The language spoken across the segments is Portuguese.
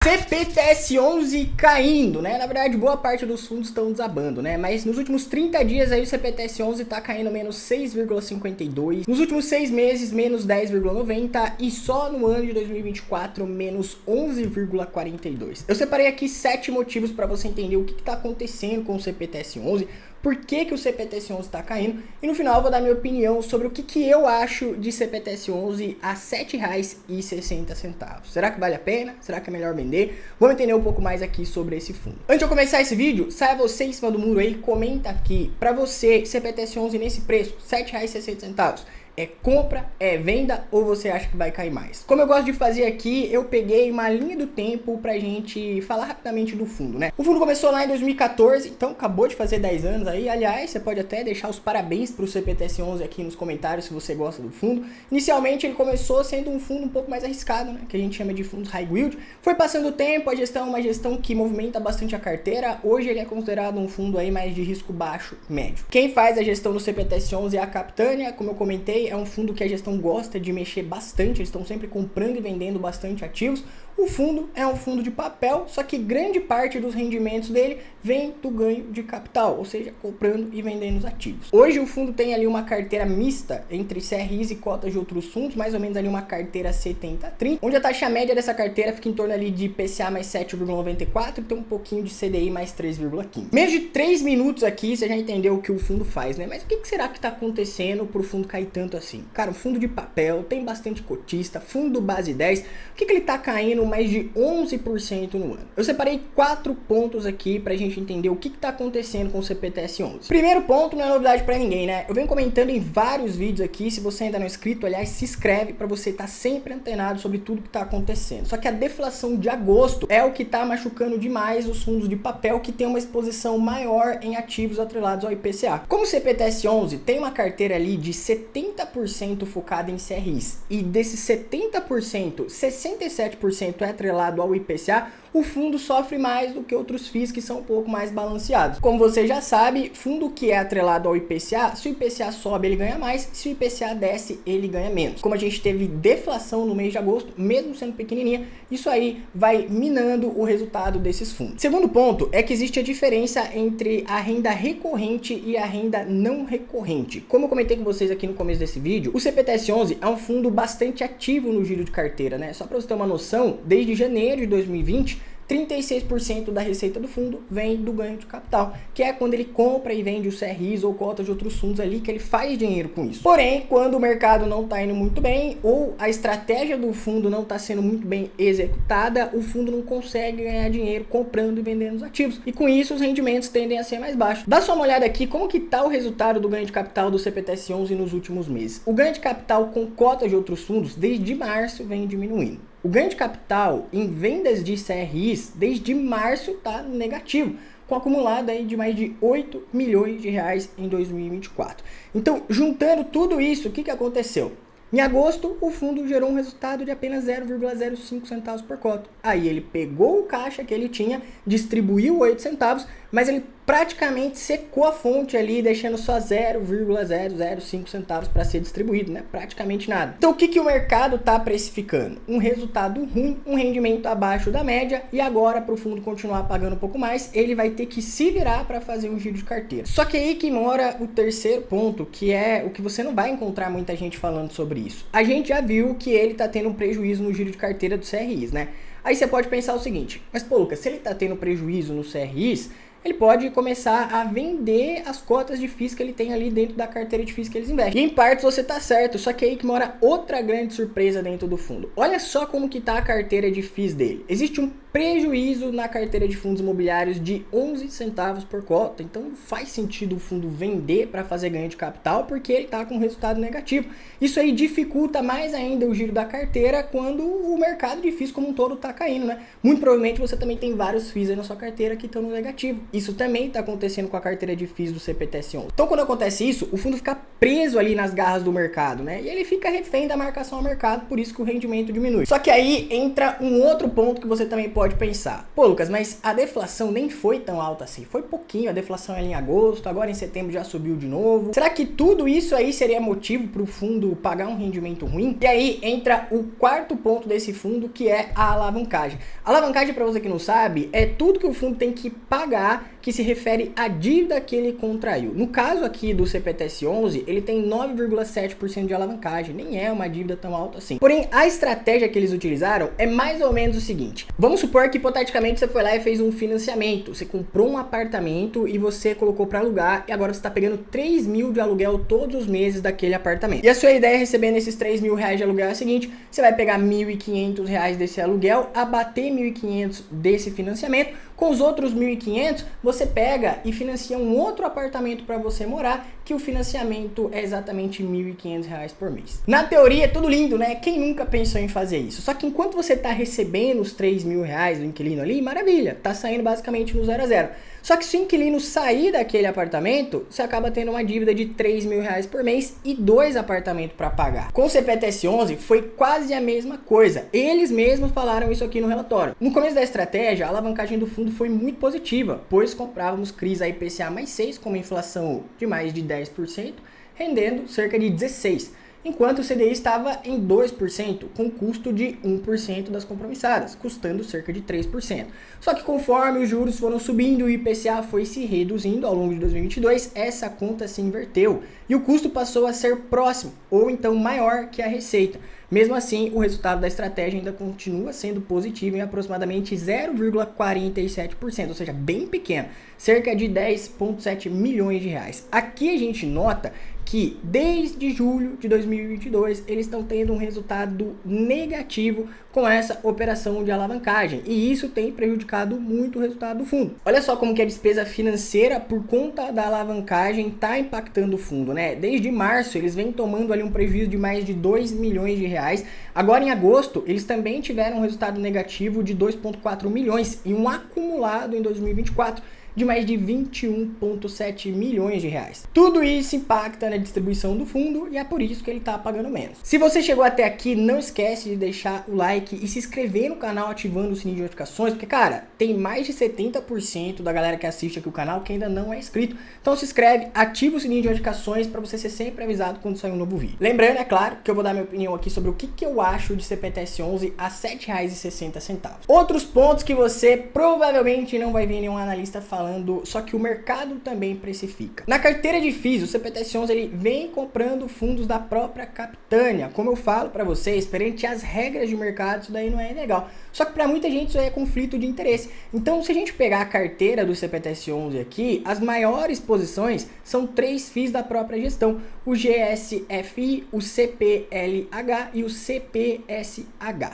CPTS11 caindo, né? Na verdade, boa parte dos fundos estão desabando, né? Mas nos últimos 30 dias aí o CPTS11 tá caindo menos 6,52. Nos últimos 6 meses, menos 10,90. E só no ano de 2024, menos 11,42. Eu separei aqui 7 motivos para você entender o que tá acontecendo com o CPTS11. Por que o CPTS11 está caindo? E no final eu vou dar minha opinião sobre o que eu acho de CPTS11 a R$ 7,60. Será que vale a pena? Será que é melhor vender? Vamos entender um pouco mais aqui sobre esse fundo. Antes de eu começar esse vídeo, saia você em cima do muro aí, comenta aqui. Para você, CPTS11 nesse preço, R$ 7,60. É compra, é venda ou você acha que vai cair mais? Como eu gosto de fazer aqui, eu peguei uma linha do tempo pra gente falar rapidamente do fundo, né? O fundo começou lá em 2014, então acabou de fazer 10 anos aí. Aliás, você pode até deixar os parabéns pro CPTS11 aqui nos comentários se você gosta do fundo. Inicialmente ele começou sendo um fundo um pouco mais arriscado, né? Que a gente chama de fundos high yield. Foi passando o tempo, a gestão é uma gestão que movimenta bastante a carteira. Hoje ele é considerado um fundo aí mais de risco baixo, médio. Quem faz a gestão do CPTS11 é a Capitânia, como eu comentei, é um fundo que a gestão gosta de mexer bastante, eles estão sempre comprando e vendendo bastante ativos. O fundo é um fundo de papel, só que grande parte dos rendimentos dele vem do ganho de capital, ou seja, comprando e vendendo os ativos. Hoje o fundo tem ali uma carteira mista entre CRIs e cotas de outros fundos, mais ou menos ali uma carteira 70-30, onde a taxa média dessa carteira fica em torno ali de IPCA mais 7,94 e tem um pouquinho de CDI mais 3,15. Menos de 3 minutos aqui, você já entendeu o que o fundo faz, né? Mas o que será que está acontecendo para o fundo cair tanto assim? Cara, o fundo de papel tem bastante cotista, fundo base 10, o que ele está caindo mais de 11% no ano? Eu separei 4 pontos aqui pra gente entender o que tá acontecendo com o CPTS11. Primeiro ponto, não é novidade pra ninguém, né? Eu venho comentando em vários vídeos aqui, se você ainda não é inscrito, aliás, se inscreve pra você estar sempre antenado sobre tudo que tá acontecendo. Só que a deflação de agosto é o que tá machucando demais os fundos de papel que tem uma exposição maior em ativos atrelados ao IPCA. Como o CPTS11 tem uma carteira ali de 70% focada em CRIs e desses 70%, 67% é atrelado ao IPCA, o fundo sofre mais do que outros FIIs que são um pouco mais balanceados. Como você já sabe, fundo que é atrelado ao IPCA, se o IPCA sobe, ele ganha mais, se o IPCA desce, ele ganha menos. Como a gente teve deflação no mês de agosto, mesmo sendo pequenininha, isso aí vai minando o resultado desses fundos. Segundo ponto é que existe a diferença entre a renda recorrente e a renda não recorrente. Como eu comentei com vocês aqui no começo desse vídeo, o CPTS11 é um fundo bastante ativo no giro de carteira, né? Só para você ter uma noção, desde janeiro de 2020, 36% da receita do fundo vem do ganho de capital, que é quando ele compra e vende os CRIs ou cotas de outros fundos ali, que ele faz dinheiro com isso. Porém, quando o mercado não está indo muito bem ou a estratégia do fundo não está sendo muito bem executada, o fundo não consegue ganhar dinheiro comprando e vendendo os ativos. E com isso, os rendimentos tendem a ser mais baixos. Dá só uma olhada aqui como que está o resultado do ganho de capital do CPTS11 nos últimos meses. O ganho de capital com cotas de outros fundos, desde março, vem diminuindo. O ganho de capital em vendas de CRIs desde março está negativo, com acumulado aí de mais de 8 milhões de reais em 2024. Então, juntando tudo isso, o que aconteceu? Em agosto, o fundo gerou um resultado de apenas 0,05 centavos por cota. Aí ele pegou o caixa que ele tinha, distribuiu 8 centavos, mas ele praticamente secou a fonte ali, deixando só 0,005 centavos para ser distribuído, né? Praticamente nada. Então o que o mercado está precificando? Um resultado ruim, um rendimento abaixo da média, e agora para o fundo continuar pagando um pouco mais, ele vai ter que se virar para fazer um giro de carteira. Só que aí que mora o terceiro ponto, que é o que você não vai encontrar muita gente falando sobre isso. A gente já viu que ele está tendo um prejuízo no giro de carteira dos CRIs, né? Aí você pode pensar o seguinte, mas pô, Lucas, se ele está tendo prejuízo nos CRIs, ele pode começar a vender as cotas de FIIs que ele tem ali dentro da carteira de FIIs que eles investem. E em partes você tá certo, só que aí que mora outra grande surpresa dentro do fundo. Olha só como que tá a carteira de FIIs dele. Existe um prejuízo na carteira de fundos imobiliários de 11 centavos por cota. Então não faz sentido o fundo vender para fazer ganho de capital porque ele tá com resultado negativo. Isso aí dificulta mais ainda o giro da carteira quando o mercado de FIIs como um todo tá caindo, né? Muito provavelmente você também tem vários FIIs aí na sua carteira que estão no negativo. isso também está acontecendo com a carteira de FIIs do CPTS11. Então, quando acontece isso, o fundo fica preso ali nas garras do mercado, né? E ele fica refém da marcação ao mercado, por isso que o rendimento diminui. Só que aí entra um outro ponto que você também pode pensar. Pô, Lucas, mas a deflação nem foi tão alta assim. Foi pouquinho, a deflação é em agosto, agora em setembro já subiu de novo. Será que tudo isso aí seria motivo para o fundo pagar um rendimento ruim? E aí entra o quarto ponto desse fundo, que é a alavancagem. A alavancagem, para você que não sabe, é tudo que o fundo tem que pagar que se refere à dívida que ele contraiu. No caso aqui do CPTS11, ele tem 9,7% de alavancagem, nem é uma dívida tão alta assim. Porém, a estratégia que eles utilizaram é mais ou menos o seguinte. Vamos supor que, hipoteticamente, você foi lá e fez um financiamento. Você comprou um apartamento e você colocou para alugar e agora você está pegando 3 mil de aluguel todos os meses daquele apartamento. E a sua ideia recebendo esses 3 mil reais de aluguel é a seguinte: você vai pegar 1.500 reais desse aluguel, abater 1.500 desse financiamento, com os outros 1.500 você pega e financia um outro apartamento para você morar, que o financiamento é exatamente 1.500 reais por mês. Na teoria é tudo lindo, né? Quem nunca pensou em fazer isso? Só que enquanto você está recebendo os 3 mil reais do inquilino ali, maravilha, tá saindo basicamente no 0 a 0. Só que se o inquilino sair daquele apartamento, você acaba tendo uma dívida de 3 mil reais por mês e 2 apartamentos para pagar. Com o CPTS11 foi quase a mesma coisa. Eles mesmos falaram isso aqui no relatório. No começo da estratégia, a alavancagem do fundo foi muito positiva, pois comprávamos CRIs a IPCA mais 6 com uma inflação de mais de 10%, rendendo cerca de 16%. Enquanto o CDI estava em 2%, com custo de 1% das compromissadas, custando cerca de 3%. Só que conforme os juros foram subindo e o IPCA foi se reduzindo ao longo de 2022, essa conta se inverteu e o custo passou a ser próximo, ou então maior que a receita. Mesmo assim, o resultado da estratégia ainda continua sendo positivo em aproximadamente 0,47%, ou seja, bem pequeno, cerca de 10,7 milhões de reais. Aqui a gente nota que desde julho de 2022 eles estão tendo um resultado negativo com essa operação de alavancagem, e isso tem prejudicado muito o resultado do fundo. Olha só como que a despesa financeira por conta da alavancagem está impactando o fundo, né? Desde março eles vêm tomando ali um prejuízo de mais de 2 milhões de reais. Agora em agosto eles também tiveram um resultado negativo de 2,4 milhões e um acumulado em 2024 de mais de 21,7 milhões de reais. Tudo isso impacta na distribuição do fundo e é por isso que ele está pagando menos. Se você chegou até aqui, não esquece de deixar o like e se inscrever no canal ativando o sininho de notificações, porque, cara, tem mais de 70% da galera que assiste aqui o canal que ainda não é inscrito. Então se inscreve, ativa o sininho de notificações para você ser sempre avisado quando sair um novo vídeo. Lembrando, é claro, que eu vou dar minha opinião aqui sobre o que eu acho de CPTS11 a R$ 7,60. Outros pontos que você provavelmente não vai ver nenhum analista falando, só que o mercado também precifica. Na carteira de FIIs, o CPTS11 ele vem comprando fundos da própria Capitânia. Como eu falo para vocês, perante as regras de mercado, isso daí não é legal. Só que para muita gente isso aí é conflito de interesse. Então, se a gente pegar a carteira do CPTS11 aqui, as maiores posições são 3 FIIs da própria gestão: o GSFI, o CPLH e o CPSH.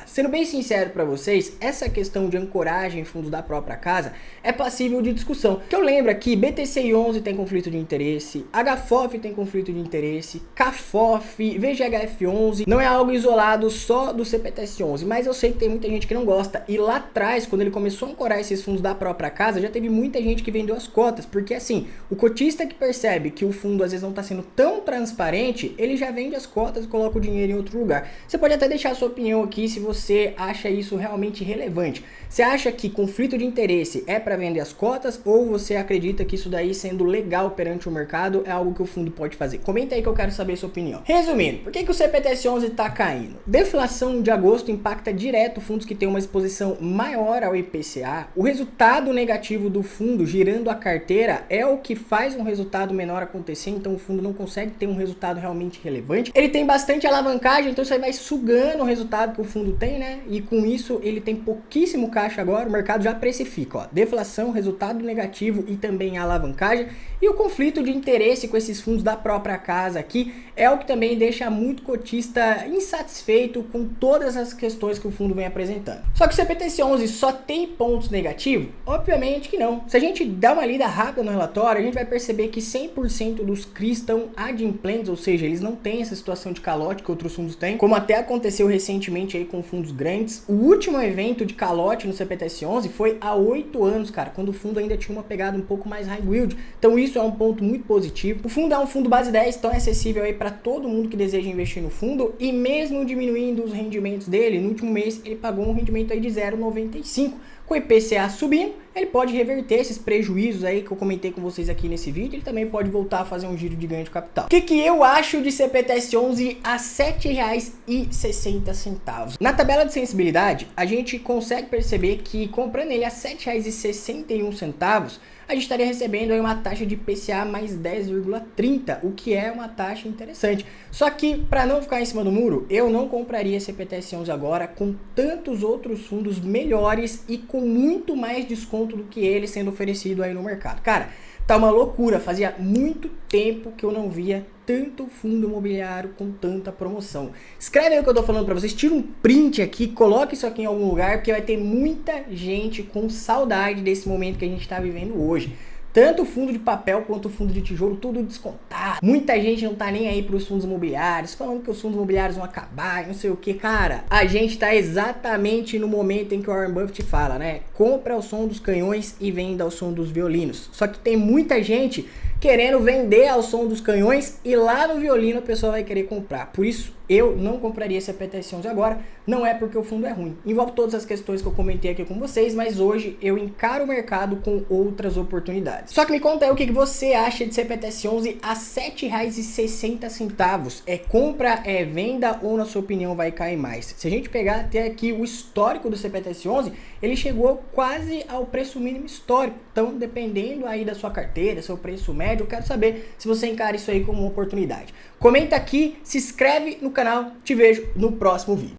Sendo bem sincero para vocês, essa questão de ancoragem em fundos da própria casa é passível de discussão. Que eu lembro aqui, BTCI11 tem conflito de interesse, HFOF tem conflito de interesse, CAFOF, VGHF11, não é algo isolado só do CPTS11, mas eu sei que tem muita gente que não gosta. E lá atrás, quando ele começou a ancorar esses fundos da própria casa, já teve muita gente que vendeu as cotas, porque assim, o cotista que percebe que o fundo às vezes não está sendo tão transparente, ele já vende as cotas e coloca o dinheiro em outro lugar. Você pode até deixar a sua opinião aqui se você acha isso realmente relevante. Você acha que conflito de interesse é para vender as cotas, ou você acredita que isso daí, sendo legal perante o mercado, é algo que o fundo pode fazer? Comenta aí que eu quero saber a sua opinião. Resumindo, por que o CPTS11 está caindo? Deflação de agosto impacta direto fundos que têm uma exposição maior ao IPCA. O resultado negativo do fundo girando a carteira é o que faz um resultado menor acontecer, então o fundo não consegue ter um resultado realmente relevante. Ele tem bastante alavancagem, então você vai sugando o resultado que o fundo tem, né? E com isso ele tem pouquíssimo caixa agora, o mercado já precifica, ó, deflação, resultado negativo e também a alavancagem. E o conflito de interesse com esses fundos da própria casa aqui é o que também deixa muito cotista insatisfeito com todas as questões que o fundo vem apresentando. Só que o CPTS11 só tem pontos negativos? Obviamente que não. Se a gente dá uma lida rápida no relatório, a gente vai perceber que 100% dos CRIs estão adimplentes, ou seja, eles não têm essa situação de calote que outros fundos têm, como até aconteceu recentemente aí com fundos grandes. O último evento de calote no CPTS11 foi há 8 anos, cara, quando o fundo ainda tinha uma pegada um pouco mais high yield. Então isso é um ponto muito positivo. O fundo é um fundo base 10, então é acessível aí para todo mundo que deseja investir no fundo, e mesmo diminuindo os rendimentos dele, no último mês ele pagou um rendimento aí de 0,95. Com o IPCA subindo, ele pode reverter esses prejuízos aí que eu comentei com vocês aqui nesse vídeo. Ele também pode voltar a fazer um giro de ganho de capital. O que eu acho de CPTS11 a R$ 7,60? Na tabela de sensibilidade, a gente consegue perceber que comprando ele a R$ 7,61, a gente estaria recebendo aí uma taxa de IPCA mais 10,30, o que é uma taxa interessante. Só que, para não ficar em cima do muro, eu não compraria CPTS11 agora com tantos outros fundos melhores e com muito mais desconto do que ele sendo oferecido aí no mercado. Cara, tá uma loucura, fazia muito tempo que eu não via tanto fundo imobiliário com tanta promoção. Escreve aí o que eu tô falando pra vocês, tira um print aqui, coloque isso aqui em algum lugar, porque vai ter muita gente com saudade desse momento que a gente tá vivendo hoje. Tanto o fundo de papel quanto o fundo de tijolo, tudo descontado. Muita gente não tá nem aí pros fundos imobiliários, falando que os fundos imobiliários vão acabar e não sei o que. Cara, a gente tá exatamente no momento em que o Warren Buffett fala, né? Compra ao som dos canhões e venda ao som dos violinos. Só que tem muita gente querendo vender ao som dos canhões e lá no violino a pessoa vai querer comprar. Por isso, eu não compraria esse CPTS11 agora, não é porque o fundo é ruim. Envolve todas as questões que eu comentei aqui com vocês, mas hoje eu encaro o mercado com outras oportunidades. Só que me conta aí o que você acha de CPTS11 a R$ 7,60. É compra, é venda ou na sua opinião vai cair mais? Se a gente pegar até aqui o histórico do CPTS11, ele chegou quase ao preço mínimo histórico. Então, dependendo aí da sua carteira, seu preço médio, eu quero saber se você encara isso aí como uma oportunidade. Comenta aqui, se inscreve no canal, te vejo no próximo vídeo.